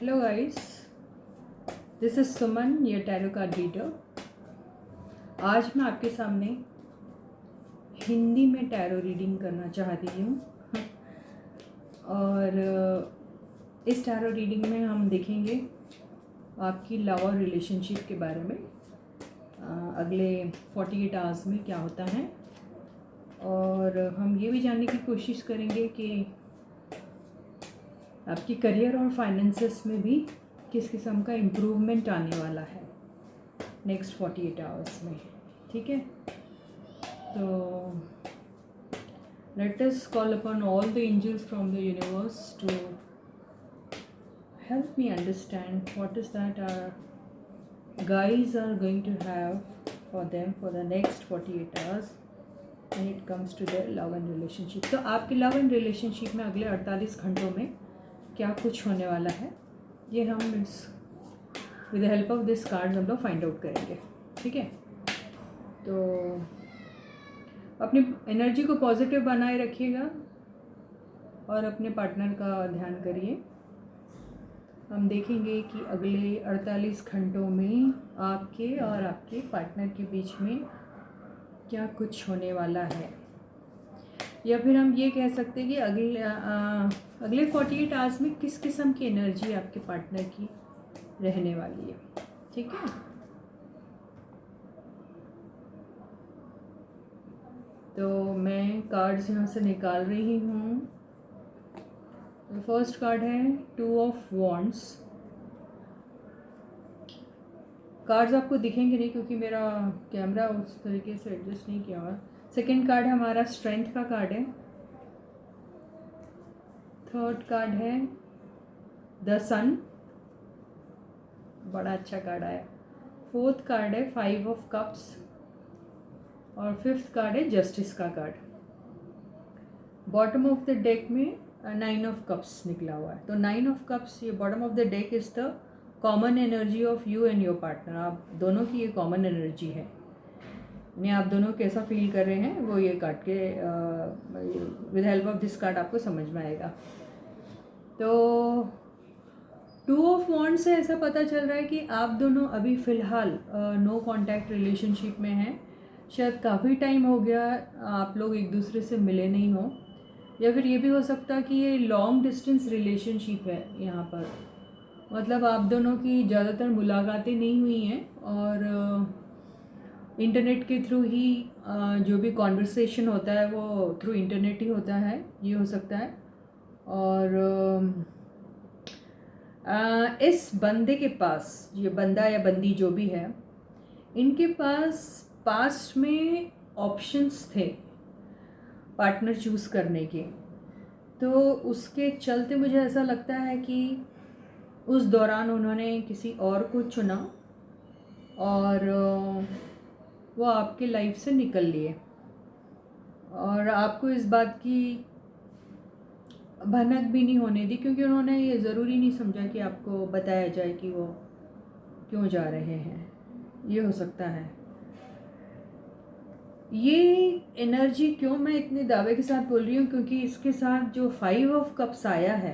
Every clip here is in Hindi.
Hello guys, this is Suman, your tarot card reader. आज मैं आपके सामने हिंदी में टैरो रीडिंग करना चाह रही हूँ। और इस टैरो रीडिंग में हम देखेंगे आपकी लव और रिलेशनशिप के बारे में अगले 48 आवर्स में क्या होता है। और हम ये भी जानने की कोशिश करेंगे कि आपकी करियर और फाइनेंसेस में भी किस किस्म का इम्प्रूवमेंट आने वाला है नेक्स्ट 48 आवर्स में। ठीक है, तो let us call upon all the angels from the universe to help me understand what is that our guys are going to have for them for the next 48 hours when it comes to their love and relationship। तो आपके लव एंड रिलेशनशिप में अगले 48 घंटों में क्या कुछ होने वाला है, ये हम इस with the help of this cards हम लोग फाइंड आउट करेंगे। ठीक है, तो अपनी एनर्जी को पॉजिटिव बनाए रखिएगा और अपने पार्टनर का ध्यान करिए। हम देखेंगे कि अगले 48 घंटों में आपके और आपके पार्टनर के बीच में क्या कुछ होने वाला है, या फिर हम ये कह सकते हैं कि अगले 48 आवर्स में किस किस्म की एनर्जी आपके पार्टनर की रहने वाली है। ठीक है, तो मैं कार्ड्स यहाँ से निकाल रही हूँ। फर्स्ट कार्ड है 2 ऑफ वॉन्ड्स। कार्ड्स आपको दिखेंगे नहीं क्योंकि मेरा कैमरा उस तरीके से एडजस्ट नहीं किया हुआ। सेकेंड कार्ड है हमारा स्ट्रेंथ का कार्ड है। थर्ड कार्ड है द सन, बड़ा अच्छा कार्ड आया। फोर्थ कार्ड है 5 ऑफ कप्स और फिफ्थ कार्ड है जस्टिस का card. Bottom of the deck में 9 ऑफ कप्स निकला हुआ है। तो 9 ऑफ कप्स, ये bottom of the deck is the common energy of you and your partner. आप दोनों की ये कॉमन एनर्जी है, यानी आप दोनों कैसा फील कर रहे हैं वो ये कार्ड के with help of this card आपको समझ में आएगा। तो 2 ऑफ वॉन्ड्स से ऐसा पता चल रहा है कि आप दोनों अभी फ़िलहाल नो कॉन्टैक्ट रिलेशनशिप में हैं। शायद काफ़ी टाइम हो गया आप लोग एक दूसरे से मिले नहीं हो, या फिर ये भी हो सकता है कि ये लॉन्ग डिस्टेंस रिलेशनशिप है। यहाँ पर मतलब आप दोनों की ज़्यादातर मुलाकातें नहीं हुई हैं और इंटरनेट के थ्रू ही जो भी कॉन्वर्सेशन होता है वो थ्रू इंटरनेट ही होता है, ये हो सकता है। और इस बंदे के पास, ये बंदा या बंदी जो भी है, इनके पास पास्ट में ऑप्शंस थे पार्टनर चूज़ करने के। तो उसके चलते मुझे ऐसा लगता है कि उस दौरान उन्होंने किसी और को चुना और वो आपके लाइफ से निकल लिए, और आपको इस बात की भनक भी नहीं होने दी क्योंकि उन्होंने ये ज़रूरी नहीं समझा कि आपको बताया जाए कि वो क्यों जा रहे हैं। ये हो सकता है। ये एनर्जी क्यों मैं इतने दावे के साथ बोल रही हूँ, क्योंकि इसके साथ जो 5 ऑफ कप्स आया है,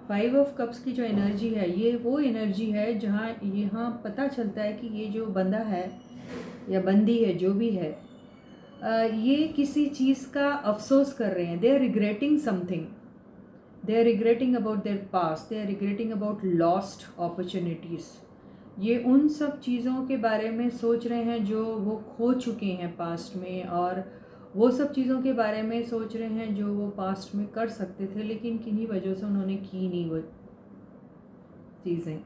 5 ऑफ कप्स की जो एनर्जी है, ये वो एनर्जी है जहाँ यहाँ पता चलता है कि ये जो बंदा है या बंदी है जो भी है, ये किसी चीज़ का अफसोस कर रहे हैं। They are regretting something, they are regretting about their past, they are regretting about lost opportunities. ये उन सब चीज़ों के बारे में सोच रहे हैं जो वो खो चुके हैं पास्ट में, और वो सब चीज़ों के बारे में सोच रहे हैं जो वो पास्ट में कर सकते थे लेकिन किन्हीं वजह से उन्होंने की नहीं वो चीज़ें।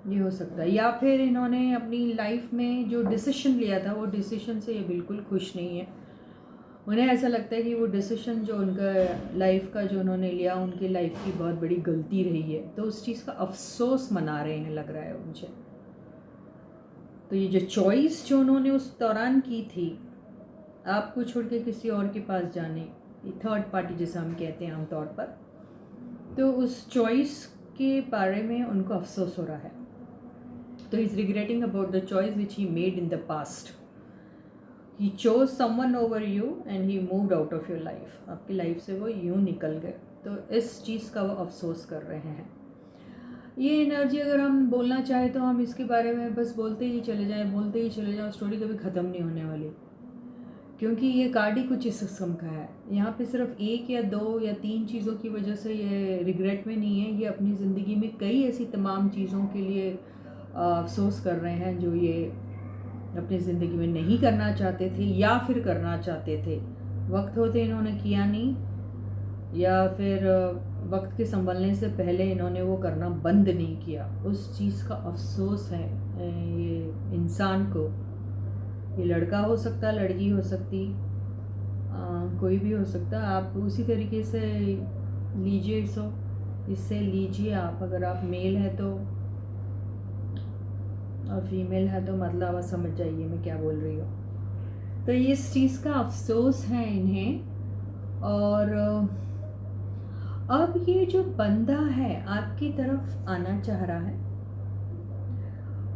ये हो सकता है। या फिर इन्होंने अपनी लाइफ में जो डिसीजन लिया था वो डिसीजन से ये बिल्कुल खुश नहीं है। उन्हें ऐसा लगता है कि वो डिसीजन जो उनका लाइफ का जो उन्होंने लिया, उनकी लाइफ की बहुत बड़ी गलती रही है, तो उस चीज़ का अफसोस मना रहे हैं, लग रहा है मुझे। तो ये जो चॉइस जो उन्होंने उस दौरान की थी, आपको छोड़ के किसी और के पास जाने, थर्ड पार्टी जैसा हम कहते हैं आमतौर पर, तो उस चॉइस के बारे में उनको अफसोस हो रहा है। तो he is regretting about the choice which he made in the past. He chose someone over you and he moved out of your life. आपकी लाइफ से वो यूँ निकल गए, तो इस चीज़ का वो अफसोस कर रहे हैं। ये एनर्जी अगर हम बोलना चाहें तो हम इसके बारे में बस बोलते ही चले जाएं, स्टोरी कभी ख़त्म नहीं होने वाली, क्योंकि ये कार्ड ही कुछ इस किस्म का है। यहाँ पे सिर्फ एक या दो या तीन चीज़ों की वजह से ये रिग्रेट में नहीं है, ये अपनी ज़िंदगी में कई ऐसी तमाम चीज़ों के लिए अफसोस कर रहे हैं जो ये अपनी ज़िंदगी में नहीं करना चाहते थे या फिर करना चाहते थे, वक्त होते इन्होंने किया नहीं, या फिर वक्त के संभलने से पहले इन्होंने वो करना बंद नहीं किया। उस चीज़ का अफसोस है ये इंसान को। ये लड़का हो सकता, लड़की हो सकती, कोई भी हो सकता। आप उसी तरीके से लीजिए इससे लीजिए आप। अगर आप मेल है तो और फीमेल है तो मतलब आप समझ जाइए मैं क्या बोल रही हूँ। तो ये इस चीज़ का अफसोस है इन्हें। और अब ये जो बंदा है आपकी तरफ आना चाह रहा है,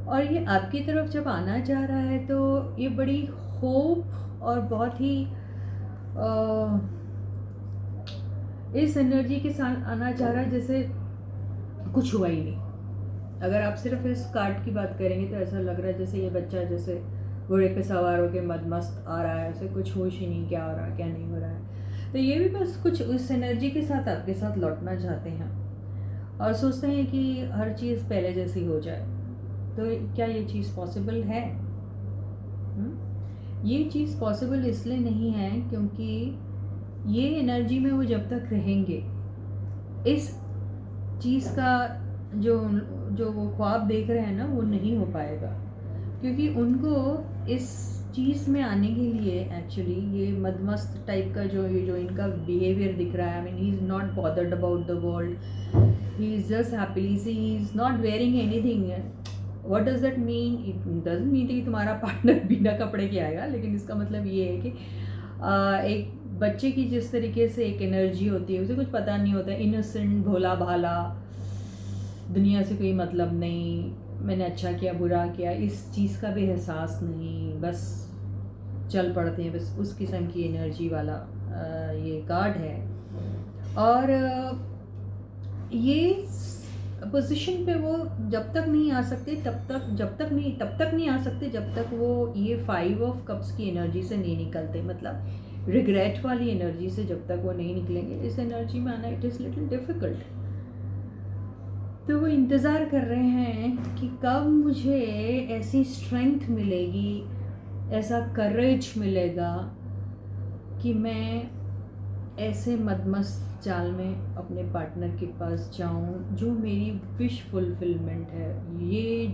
और ये आपकी तरफ जब आना चाह रहा है तो ये बड़ी होप और बहुत ही इस एनर्जी के साथ आना चाह रहा है जैसे कुछ हुआ ही नहीं। अगर आप सिर्फ इस कार्ड की बात करेंगे तो ऐसा लग रहा है जैसे ये बच्चा जैसे घोड़े पे सवार होकर मदमस्त आ रहा है, ऐसे कुछ होश ही नहीं क्या हो रहा है क्या नहीं हो रहा है। तो ये भी बस कुछ उस एनर्जी के साथ आपके साथ लौटना चाहते हैं और सोचते हैं कि हर चीज़ पहले जैसी हो जाए। तो क्या ये चीज़ पॉसिबल है? ये चीज़ पॉसिबल इसलिए नहीं है क्योंकि ये एनर्जी में वो जब तक रहेंगे इस चीज़ का जो वो ख्वाब देख रहे हैं ना वो नहीं हो पाएगा, क्योंकि उनको इस चीज़ में आने के लिए एक्चुअली ये मदमस्त टाइप का जो इनका बिहेवियर दिख रहा है, I mean he is not bothered about the world, he is just happily he is not wearing anything. What does that mean? It doesn't mean कि तुम्हारा पार्टनर बिना कपड़े के आएगा, लेकिन इसका मतलब ये है कि एक बच्चे की जिस तरीके से एक एनर्जी होती है, उसे कुछ पता नहीं होता, इनोसेंट भोला भाला, दुनिया से कोई मतलब नहीं, मैंने अच्छा किया बुरा किया इस चीज़ का भी एहसास नहीं, बस चल पड़ते हैं, बस उस किस्म की एनर्जी वाला ये कार्ड है। और ये पोजीशन पे वो जब तक नहीं आ सकते तब तक नहीं आ सकते जब तक वो ये 5 ऑफ कप्स की एनर्जी से नहीं निकलते, मतलब रिग्रेट वाली एनर्जी से जब तक वो नहीं निकलेंगे इस एनर्जी में आना इट इज़ लिटिल डिफ़िकल्ट। तो वो इंतज़ार कर रहे हैं कि कब मुझे ऐसी स्ट्रेंथ मिलेगी, ऐसा करेज मिलेगा कि मैं ऐसे मदमस्त चाल में अपने पार्टनर के पास जाऊं जो मेरी विश फुलफिलमेंट है। ये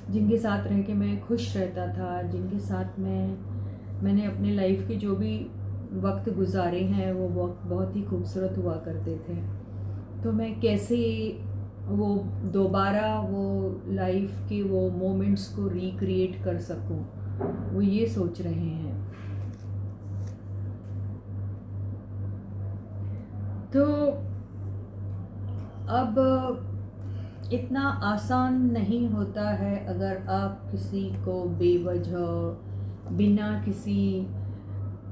जिनके साथ रह के मैं खुश रहता था, जिनके साथ मैंने अपने लाइफ के जो भी वक्त गुजारे हैं वो वक्त बहुत ही खूबसूरत हुआ करते थे। तो मैं कैसे वो दोबारा वो लाइफ के वो मोमेंट्स को रिक्रिएट कर सकूं, वो ये सोच रहे हैं। तो अब इतना आसान नहीं होता है अगर आप किसी को बेवजह बिना किसी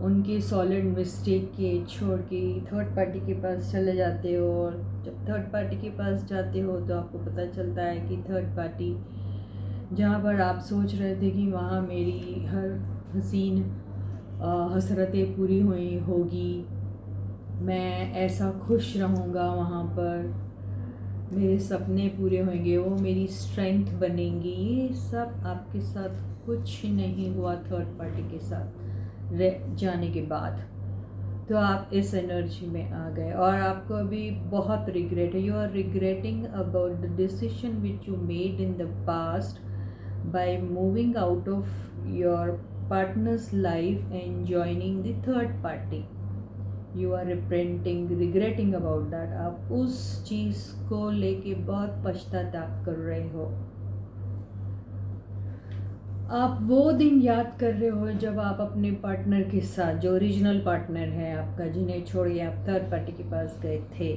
उनके सॉलिड मिस्टेक के छोड़ के थर्ड पार्टी के पास चले जाते हो। और जब थर्ड पार्टी के पास जाते हो तो आपको पता चलता है कि थर्ड पार्टी जहाँ पर आप सोच रहे थे कि वहाँ मेरी हर हसीन हसरतें पूरी हुई होगी, मैं ऐसा खुश रहूँगा, वहाँ पर मेरे सपने पूरे होंगे, वो मेरी स्ट्रेंथ बनेंगी, ये सब आपके साथ कुछ नहीं हुआ थर्ड पार्टी के साथ रह जाने के बाद। तो आप इस एनर्जी में आ गए और आपको अभी बहुत रिग्रेट है। You are regretting about the decision which you made in the past by moving out of your partner's life and joining the third party. You are regretting about that. आप उस चीज़ को लेके बहुत पश्चाताप कर रहे हो। आप वो दिन याद कर रहे हो जब आप अपने पार्टनर के साथ, जो ओरिजिनल पार्टनर है आपका, जिन्हें छोड़ के आप थर्ड पार्टी के पास गए थे,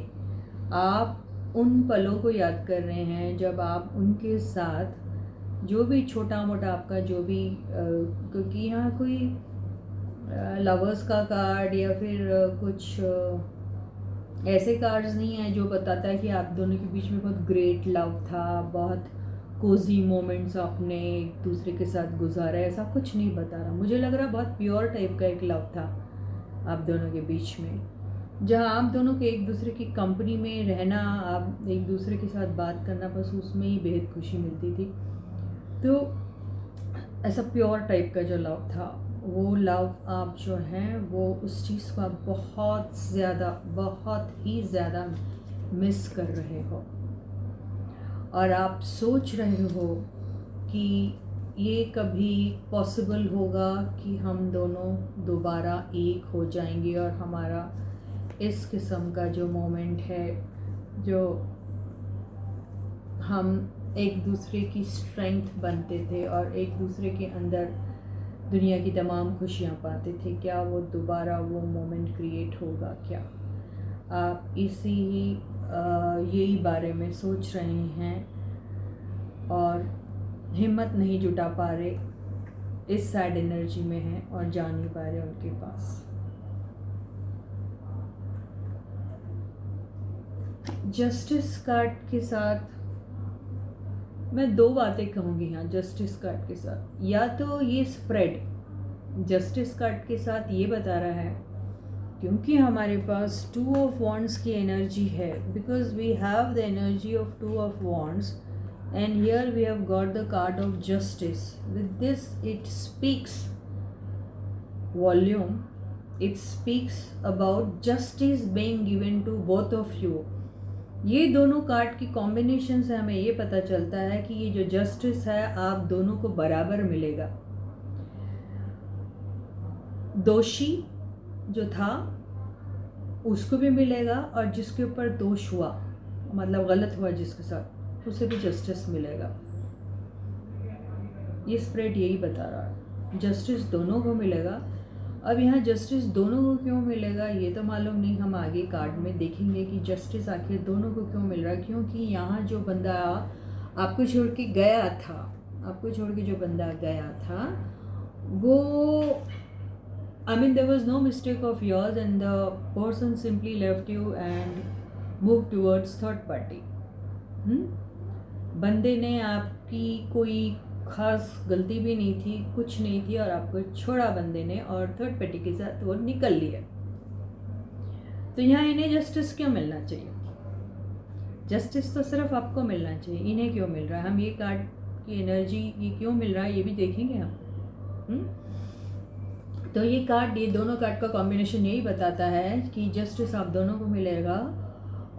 आप उन पलों को याद कर रहे हैं जब आप उनके साथ जो भी छोटा मोटा आपका जो भी क्योंकि यहाँ कोई लवर्स का कार्ड या फिर कुछ ऐसे कार्ड्स नहीं है जो बताता है कि आप दोनों के बीच में बहुत ग्रेट लव था, बहुत कोजी मोमेंट्स आपने एक दूसरे के साथ गुजारा, ऐसा कुछ नहीं बता रहा। मुझे लग रहा बहुत प्योर टाइप का एक लव था आप दोनों के बीच में, जहाँ आप दोनों के एक दूसरे की कंपनी में रहना, आप एक दूसरे के साथ बात करना, बस उसमें ही बेहद खुशी मिलती थी। तो ऐसा प्योर टाइप का जो लव था, वो लव आप जो हैं वो उस चीज़ को आप बहुत ही ज़्यादा मिस कर रहे हो, और आप सोच रहे हो कि ये कभी पॉसिबल होगा कि हम दोनों दोबारा एक हो जाएंगे और हमारा इस किस्म का जो मोमेंट है, जो हम एक दूसरे की स्ट्रेंथ बनते थे और एक दूसरे के अंदर दुनिया की तमाम खुशियाँ पाते थे, क्या वो दोबारा वो मोमेंट क्रिएट होगा क्या? आप यही बारे में सोच रहे हैं और हिम्मत नहीं जुटा पा रहे, इस सैड एनर्जी में हैं और जा नहीं पा रहे उनके पास। जस्टिस कार्ड के साथ मैं दो बातें कहूँगी यहाँ जस्टिस कार्ड के साथ। या तो ये स्प्रेड जस्टिस कार्ड के साथ ये बता रहा है, क्योंकि हमारे पास 2 ऑफ वॉन्ड्स की एनर्जी है, because we have the energy of 2 of wands and here we have got the card of justice. With this it speaks volume, it speaks about justice being given to both of you. ये दोनों कार्ड की कॉम्बिनेशन से हमें ये पता चलता है कि ये जो जस्टिस है आप दोनों को बराबर मिलेगा। दोषी जो था उसको भी मिलेगा और जिसके ऊपर दोष हुआ, मतलब गलत हुआ जिसके साथ, उसे भी जस्टिस मिलेगा। ये स्प्रेड यही बता रहा है, जस्टिस दोनों को मिलेगा। अब यहाँ जस्टिस दोनों को क्यों मिलेगा ये तो मालूम नहीं, हम आगे कार्ड में देखेंगे कि जस्टिस आखिर दोनों को क्यों मिल रहा है। क्योंकि यहाँ जो बंदा आपको छोड़ के गया था, आपको छोड़ के जो बंदा गया था वो I mean there was no mistake of yours and the person simply left you and moved towards third party. बंदे ने आपकी कोई खास गलती भी नहीं थी, कुछ नहीं थी, और आपको छोड़ा बंदे ने और थर्ड पार्टी के साथ वो निकल लिया। तो यहाँ इन्हें जस्टिस क्यों मिलना चाहिए? जस्टिस तो सिर्फ आपको मिलना चाहिए, इन्हें क्यों मिल रहा है? हम ये कार्ड की एनर्जी ये क्यों मिल रहा है ये भी देखेंगे हम। तो ये कार्ड, ये दोनों कार्ड का कॉम्बिनेशन यही बताता है कि जस्टिस आप दोनों को मिलेगा।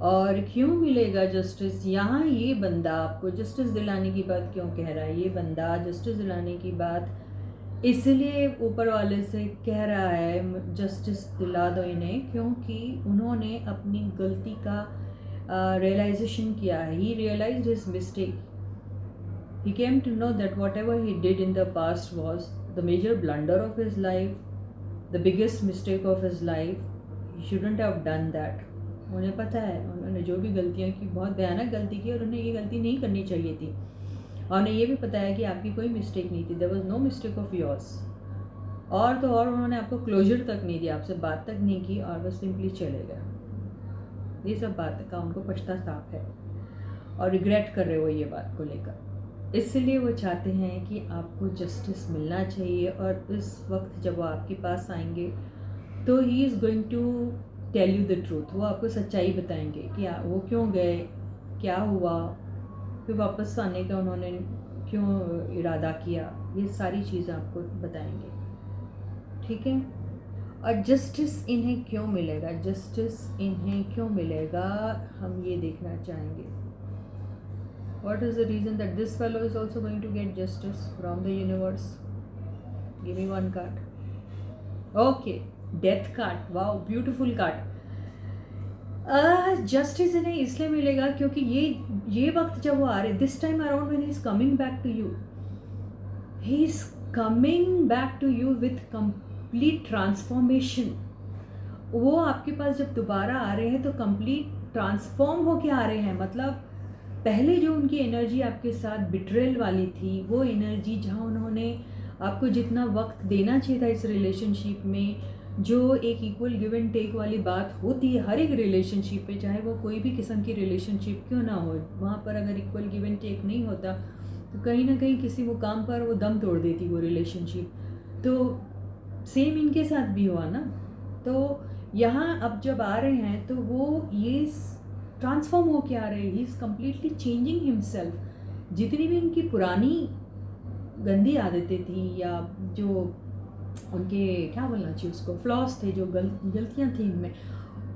और क्यों मिलेगा जस्टिस? यहाँ ये बंदा आपको जस्टिस दिलाने की बात क्यों कह रहा है? ये बंदा जस्टिस दिलाने की बात इसलिए ऊपर वाले से कह रहा है जस्टिस दिला दो इन्हें, क्योंकि उन्होंने अपनी गलती का रियलाइजेशन किया है। He realised his mistake, he came to know that whatever he did in the past was the major blunder of his life, the biggest mistake of his life. He shouldn't have done that. उन्हें पता है उन्होंने जो भी गलतियाँ की, बहुत भयानक गलती की और उन्हें ये गलती नहीं करनी चाहिए थी। और उन्हें ये भी पता है कि आपकी कोई मिस्टेक नहीं थी, there was no mistake of yours. और तो और उन्होंने आपको क्लोजर तक नहीं दिया, आपसे बात तक नहीं की और बस सिंपली चले गए। ये सब बात का उनको पश्चाताप है और रिग्रेट कर रहे हो ये बात को लेकर। इसलिए वो चाहते हैं कि आपको जस्टिस मिलना चाहिए, और इस वक्त जब वो आपके पास आएंगे तो he is going to tell you the truth. वो आपको सच्चाई बताएंगे कि वो क्यों गए, क्या हुआ, फिर वापस आने का उन्होंने क्यों इरादा किया, ये सारी चीज़ें आपको बताएंगे। ठीक है। और जस्टिस इन्हें क्यों मिलेगा, जस्टिस इन्हें क्यों मिलेगा, हम ये देखना चाहेंगे। What is the reason that this fellow is also going to get justice from the universe? Give me one card. Okay, death card. Wow, beautiful card. Justice इन्हें इसलिए मिलेगा क्योंकि ये वक्त जब वो आ रहे, this time around when he is coming back to you, he is coming back to you with complete transformation. वो आपके पास जब दोबारा आ रहे हैं तो कंप्लीट ट्रांसफॉर्म होके आ रहे हैं। मतलब पहले जो उनकी एनर्जी आपके साथ बिट्रेल वाली थी, वो एनर्जी जहाँ उन्होंने आपको जितना वक्त देना चाहिए था इस रिलेशनशिप में, जो एक इक्वल गिव एंड टेक वाली बात होती है हर एक रिलेशनशिप पे, चाहे वो कोई भी किस्म की रिलेशनशिप क्यों ना हो, वहाँ पर अगर इक्वल गिव एंड टेक नहीं होता तो कहीं ना कहीं किसी मुकाम पर वो दम तोड़ देती वो रिलेशनशिप। तो सेम इनके साथ भी हुआ ना। तो यहाँ अब जब आ रहे हैं तो वो ये ट्रांसफॉर्म हो के आ रहे हैं, he is completely changing himself. जितनी भी इनकी पुरानी गंदी आदतें थी या जो उनके क्या बोलना चाहिए उसको फ्लॉस थे, जो गलतियाँ थी इनमें,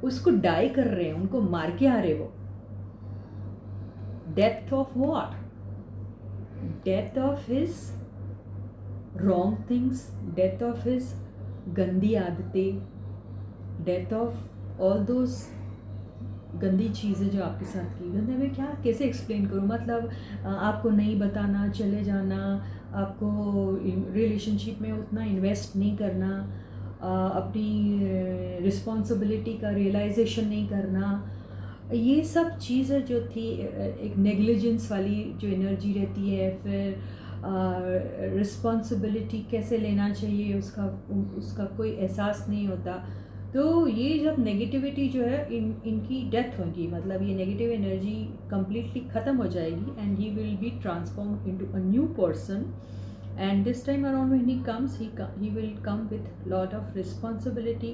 उसको डाई कर रहे हैं, उनको मार के आ रहे वो। Death of what? Death of his wrong things, death of his गंदी आदतें, डेथ ऑफ ऑल दोज गंदी चीज़ें जो आपके साथ की। गंदे में क्या कैसे एक्सप्लेन करूँ, मतलब आपको नहीं बताना, चले जाना, आपको रिलेशनशिप में उतना इन्वेस्ट नहीं करना, अपनी रिस्पॉन्सिबिलिटी का रियलाइजेशन नहीं करना, ये सब चीज़ें जो थी, एक नेग्लिजेंस वाली जो एनर्जी रहती है, फिर रिस्पॉन्सिबिलिटी कैसे लेना चाहिए उसका कोई एहसास नहीं होता। तो ये जब नेगेटिविटी जो है इनकी डेथ होगी, मतलब ये नेगेटिव एनर्जी कम्प्लीटली ख़त्म हो जाएगी and he will be transform into a new person. And this time around when he comes, he will come with lot of responsibility,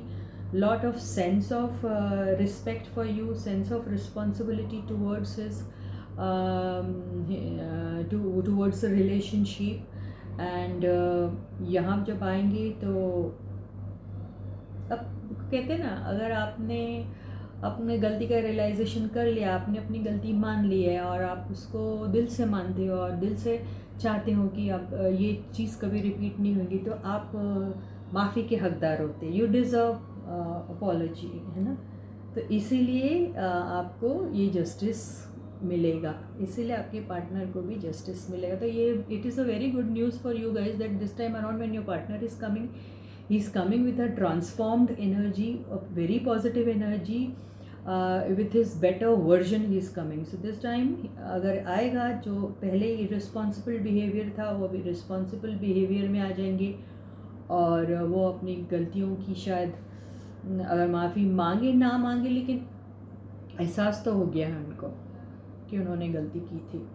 lot of sense of respect for you, sense of responsibility towards his towards the relationship. And यहाँ जब आएंगे तो अब कहते हैं ना, अगर आपने अपने गलती का रियलाइजेशन कर लिया, आपने अपनी गलती मान ली है और आप उसको दिल से मानते हो और दिल से चाहते हो कि अब ये चीज़ कभी रिपीट नहीं होगी, तो आप माफ़ी के हकदार होते, यू डिज़र्व अपॉलॉजी, है ना। तो इसीलिए आपको ये जस्टिस मिलेगा, इसीलिए आपके पार्टनर को भी जस्टिस मिलेगा। तो ये it is a very good news for you guys that this time around when your partner is coming, he is coming with a transformed energy, a very positive energy, with his better version he is coming. So this time अगर आएगा, जो पहले irresponsible behavior था वो भी responsible behavior में आ जाएंगे और वो अपनी गलतियों की शायद अगर माफ़ी मांगे ना मांगे, लेकिन एहसास तो हो गया है उनको कि उन्होंने गलती की थी,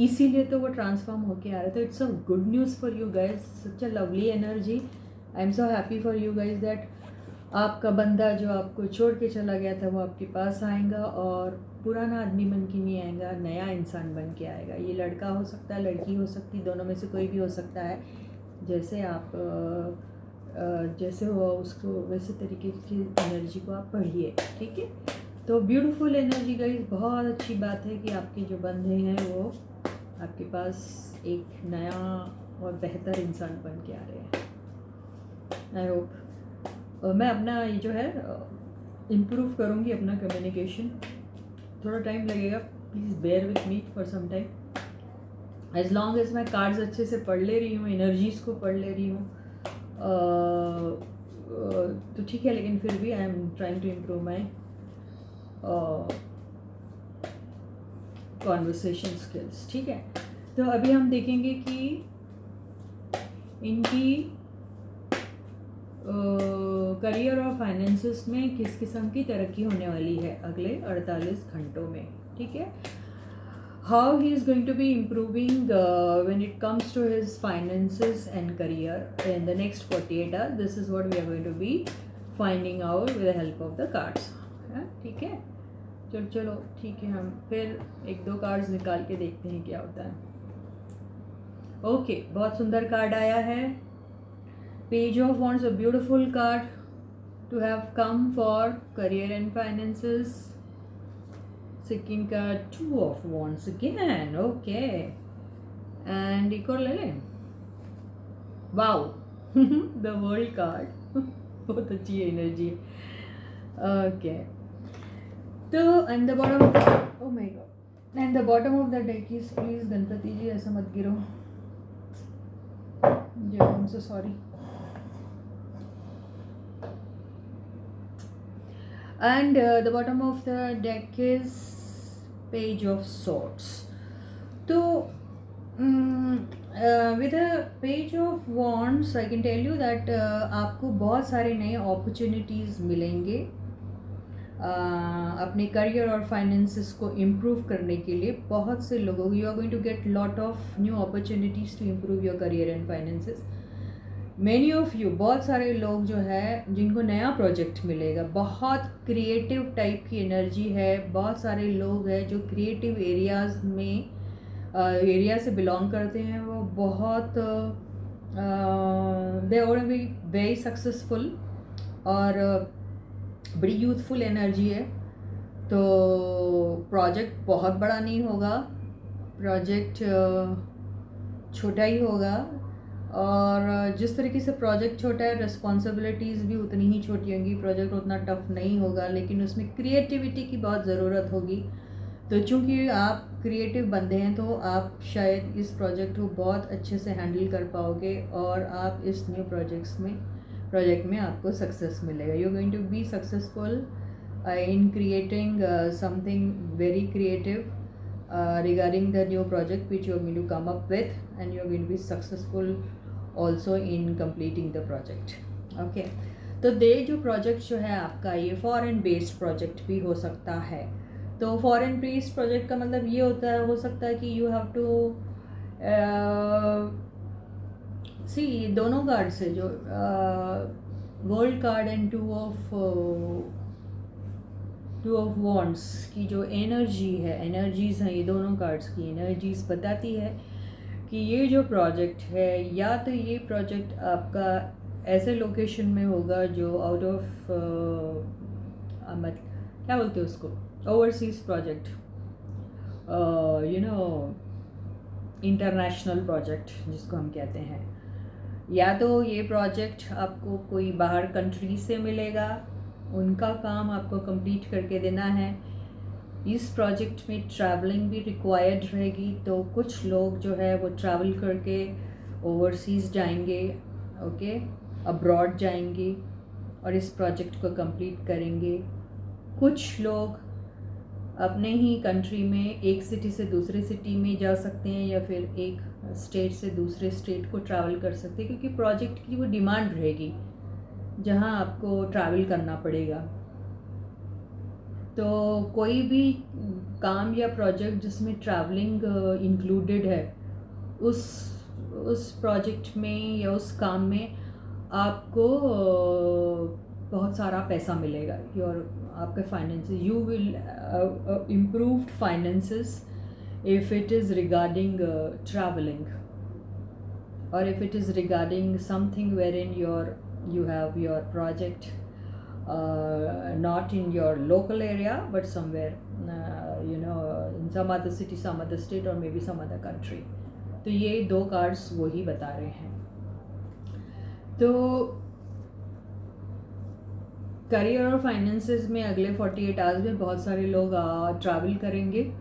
इसीलिए तो वो ट्रांसफॉर्म होके आ रहा है। तो it's a good news for you guys, such a lovely energy. I am so happy for you guys that आपका बंदा जो आपको छोड़ के चला गया था वो आपके पास आएगा और पुराना आदमी बन के नहीं आएगा, नया इंसान बन के आएगा। ये लड़का हो सकता है, लड़की हो सकती, दोनों में से कोई भी हो सकता है। जैसे आप जैसे हो उसको वैसे तरीके की एनर्जी को आप पढ़िए, ठीक है। तो ब्यूटीफुल एनर्जी गाइज, बहुत अच्छी बात है कि आपके जो बंदे हैं वो आपके पास एक नया और बेहतर इंसान बन के आ रहे हैं। आई होप मैं अपना ये जो है इम्प्रूव करूँगी अपना कम्युनिकेशन, थोड़ा टाइम लगेगा, please bear with me for some time. As long as मैं कार्ड्स अच्छे से पढ़ ले रही हूँ, एनर्जीज़ को पढ़ ले रही हूँ तो ठीक है, लेकिन फिर भी I am trying to improve my conversation skills, ठीक है। तो अभी हम देखेंगे कि इनकी करियर और फाइनेंसेस में किस किस्म की तरक्की होने वाली है अगले 48 घंटों में, ठीक है। How he is going to be improving when it comes to his finances and career in the next 48 hours, this is what we are going to be finding out with the help of the cards, ठीक है। चलो ठीक है, हम फिर एक दो कार्ड्स निकाल के देखते हैं क्या होता है। ओके, बहुत सुंदर कार्ड आया है, Page of Wands, a beautiful card to have come for career and finances. Second card, Two of Wands again, okay. And एक और ले लें, wow, the World card, बहुत अच्छी एनर्जी है, okay. तो and the bottom of the, oh my god, and the bottom of the deck is, please Ganpati जी ऐसा मत गिरो, जो I'm so sorry. And the bottom of the deck is Page of Swords. तो with a page of wands I can tell you that आपको बहुत सारे नए अपॉर्चुनिटीज़ मिलेंगे अपने करियर और फाइनेंसेस को इम्प्रूव करने के लिए। बहुत से लोगों, you are going to get lot of new opportunities to improve your career and finances. Many of you, बहुत सारे लोग जो है जिनको नया प्रोजेक्ट मिलेगा, बहुत क्रिएटिव टाइप की एनर्जी है। बहुत सारे लोग हैं जो क्रिएटिव एरियाज़ में एरिया से बिलोंग करते हैं, वो बहुत they R be very successful और बड़ी यूथफुल एनर्जी है। तो प्रोजेक्ट बहुत बड़ा नहीं होगा, प्रोजेक्ट छोटा ही होगा, और जिस तरीके से प्रोजेक्ट छोटा है रिस्पॉन्सिबिलिटीज़ भी उतनी ही छोटी होंगी। प्रोजेक्ट उतना टफ नहीं होगा, लेकिन उसमें क्रिएटिविटी की बहुत ज़रूरत होगी। तो चूँकि आप क्रिएटिव बंदे हैं तो आप शायद इस प्रोजेक्ट को बहुत अच्छे से हैंडल कर पाओगे, और आप इस न्यू प्रोजेक्ट में आपको सक्सेस मिलेगा। You are going to be successful in creating something very creative regarding the new project which you are going to come up with, and you are going to be successful also in completing the project. Okay, तो दे जो प्रोजेक्ट जो है आपका, ये फॉरेन बेस्ड प्रोजेक्ट भी हो सकता है। तो फॉरेन बेस्ड प्रोजेक्ट का मतलब ये होता है, हो सकता है कि यू हैव टू सी दोनों कार्ड से, जो world card and two of wands की जो एनर्जी है, एनर्जीज़ हैं, ये दोनों कार्ड्स की एनर्जीज़ बताती है कि ये जो प्रोजेक्ट है, या तो ये प्रोजेक्ट आपका ऐसे लोकेशन में होगा जो आउट ऑफ क्या बोलते हैं उसको, overseas project, you know international project जिसको हम कहते हैं। या तो ये प्रोजेक्ट आपको कोई बाहर कंट्री से मिलेगा, उनका काम आपको कंप्लीट करके देना है। इस प्रोजेक्ट में ट्रैवलिंग भी रिक्वायर्ड रहेगी, तो कुछ लोग जो है वो ट्रैवल करके ओवरसीज़ जाएंगे, ओके, अब्रॉड जाएंगे और इस प्रोजेक्ट को कंप्लीट करेंगे। कुछ लोग अपने ही कंट्री में एक सिटी से दूसरे सिटी में जा सकते हैं, या फिर एक स्टेट से दूसरे स्टेट को ट्रैवल कर सकते हैं, क्योंकि प्रोजेक्ट की वो डिमांड रहेगी जहाँ आपको ट्रैवल करना पड़ेगा। तो कोई भी काम या प्रोजेक्ट जिसमें ट्रैवलिंग इंक्लूडेड है, उस प्रोजेक्ट में या उस काम में आपको बहुत सारा पैसा मिलेगा। और आपके finances, you will improved finances if it is regarding traveling, or if it is regarding something wherein you have your project not in your local area but somewhere in some other city, some other state, or maybe some other country. तो ये दो कार्ड्स वही बता रहे हैं। तो करियर और फाइनेंसेस में अगले 48 आवर्स में बहुत सारे लोग ट्रैवल करेंगे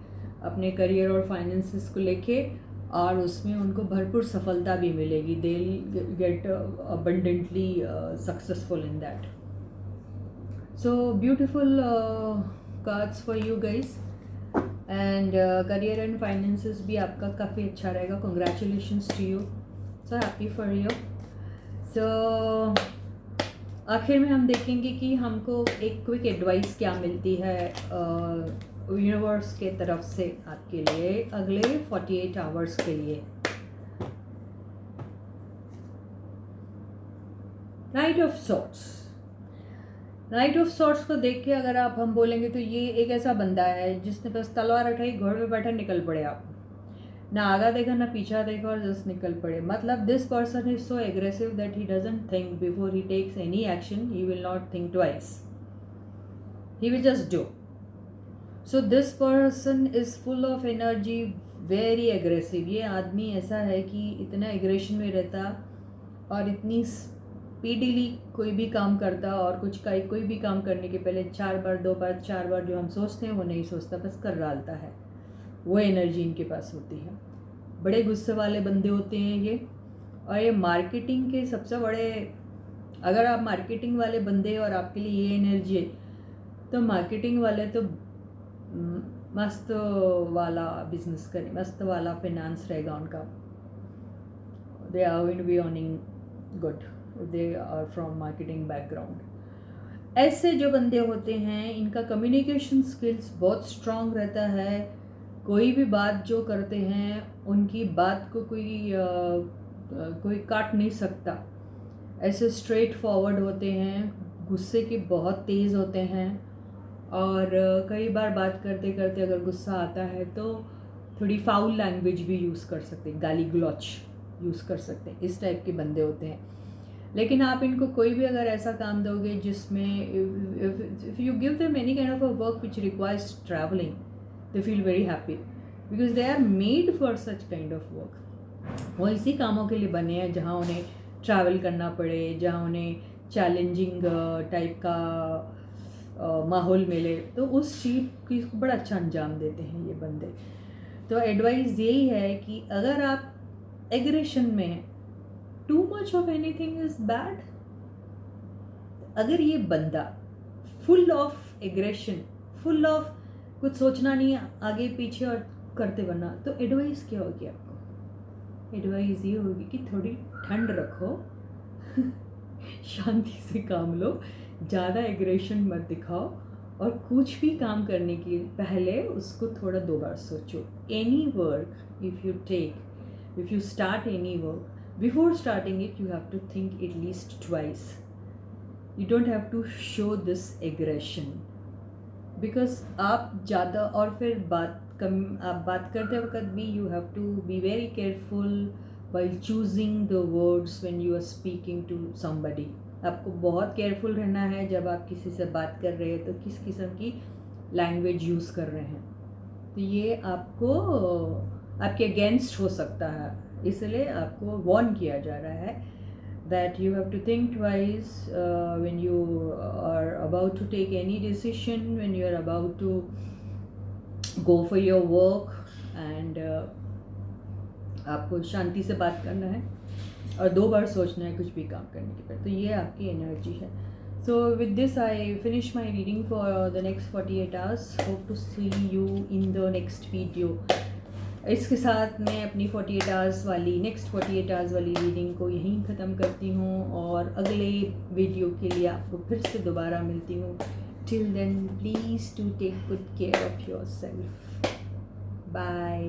अपने करियर और फाइनेंसेस को लेके, और उसमें उनको भरपूर सफलता भी मिलेगी। They will get abundantly successful in that. So beautiful cards for you guys, and career and finances भी आपका काफ़ी अच्छा रहेगा। Congratulations to you, so happy for you. So आखिर में हम देखेंगे कि हमको एक क्विक एडवाइस क्या मिलती है यूनिवर्स के तरफ से आपके लिए अगले 48 आवर्स के लिए। Knight of swords, knight of swords को देख के अगर हम बोलेंगे तो ये एक ऐसा बंदा है जिसने बस तलवार उठाई, घोड़े पे बैठा, निकल पड़े। आप ना आगा देखा ना पीछा देखा और जस्ट निकल पड़े। मतलब this person is so aggressive that he doesn't think before he takes any action, he will not think twice, he will just do. So this person is full of energy, very aggressive. ये आदमी ऐसा है कि इतना एग्रेशन में रहता और इतनी स्पीडीली कोई भी काम करता, और कोई भी काम करने के पहले 4 बार 2 बार 4 बार जो हम सोचते हैं वो नहीं सोचता, बस कर डालता है। वो एनर्जी इनके पास होती है। बड़े गुस्से वाले बंदे होते हैं ये, और ये मार्केटिंग के सबसे बड़े, अगर आप मार्केटिंग वाले बंदे और आपके लिए ये एनर्जी है, तो मार्केटिंग वाले तो मस्त वाला बिजनेस करें, मस्त वाला फाइनेंस रहेगा उनका। they are going to be earning good if they are from marketing background. ऐसे जो बंदे होते हैं इनका कम्युनिकेशन स्किल्स बहुत स्ट्रांग रहता है. कोई भी बात जो करते हैं उनकी बात को कोई काट नहीं सकता. ऐसे स्ट्रेट फॉरवर्ड होते हैं, गुस्से के बहुत तेज़ होते हैं और कई बार बात करते करते अगर गुस्सा आता है तो थोड़ी फाउल लैंग्वेज भी यूज़ कर सकते हैं, गाली गलौच यूज़ कर सकते हैं. इस टाइप के बंदे होते हैं. लेकिन आप इनको कोई भी अगर ऐसा काम दोगे जिसमें if you give them any kind of a work which requires travelling, they feel very happy because they are made for such kind of work. वो इसी कामों के लिए बने हैं जहाँ उन्हें ट्रैवल करना पड़े, जहाँ उन्हें चैलेंजिंग टाइप का माहौल मिले, तो उस चीज़ की बड़ा अच्छा अंजाम देते हैं ये बंदे. तो एडवाइस यही है कि अगर आप एग्रेशन में हैं, too much of anything is bad. अगर ये बंदा full of aggression, full of कुछ सोचना नहीं आगे पीछे और करते बनना, तो एडवाइस क्या होगी आपको? एडवाइस ये होगी कि थोड़ी ठंड रखो, शांति से काम लो, ज़्यादा एग्रेशन मत दिखाओ और कुछ भी काम करने के पहले उसको थोड़ा 2 बार सोचो. Any work if you start any work, before starting it you have to think at least twice. You don't have to show this aggression because आप ज़्यादा और फिर आप बात करते वक्त भी you have to be very careful while choosing the words when you are speaking to somebody. आपको बहुत केयरफुल रहना है जब आप किसी से बात कर रहे हैं तो किस किस्म की लैंग्वेज यूज़ कर रहे हैं. तो ये आपको आपके अगेंस्ट हो सकता है, इसलिए आपको वार्न किया जा रहा है that you have to think twice when you are about to take any decision, when you are about to go for your work and आपको शांति से बात करना है और 2 बार सोचना है कुछ भी काम करने के पहले. तो ये आपकी एनर्जी है. So with this I finish my reading for the next 48 hours. Hope to see you in the next video. इसके साथ मैं अपनी 48 आवर्स वाली रीडिंग को यहीं ख़त्म करती हूँ और अगले वीडियो के लिए आपको फिर से दोबारा मिलती हूँ. Till then please to take good care of your self. Bye.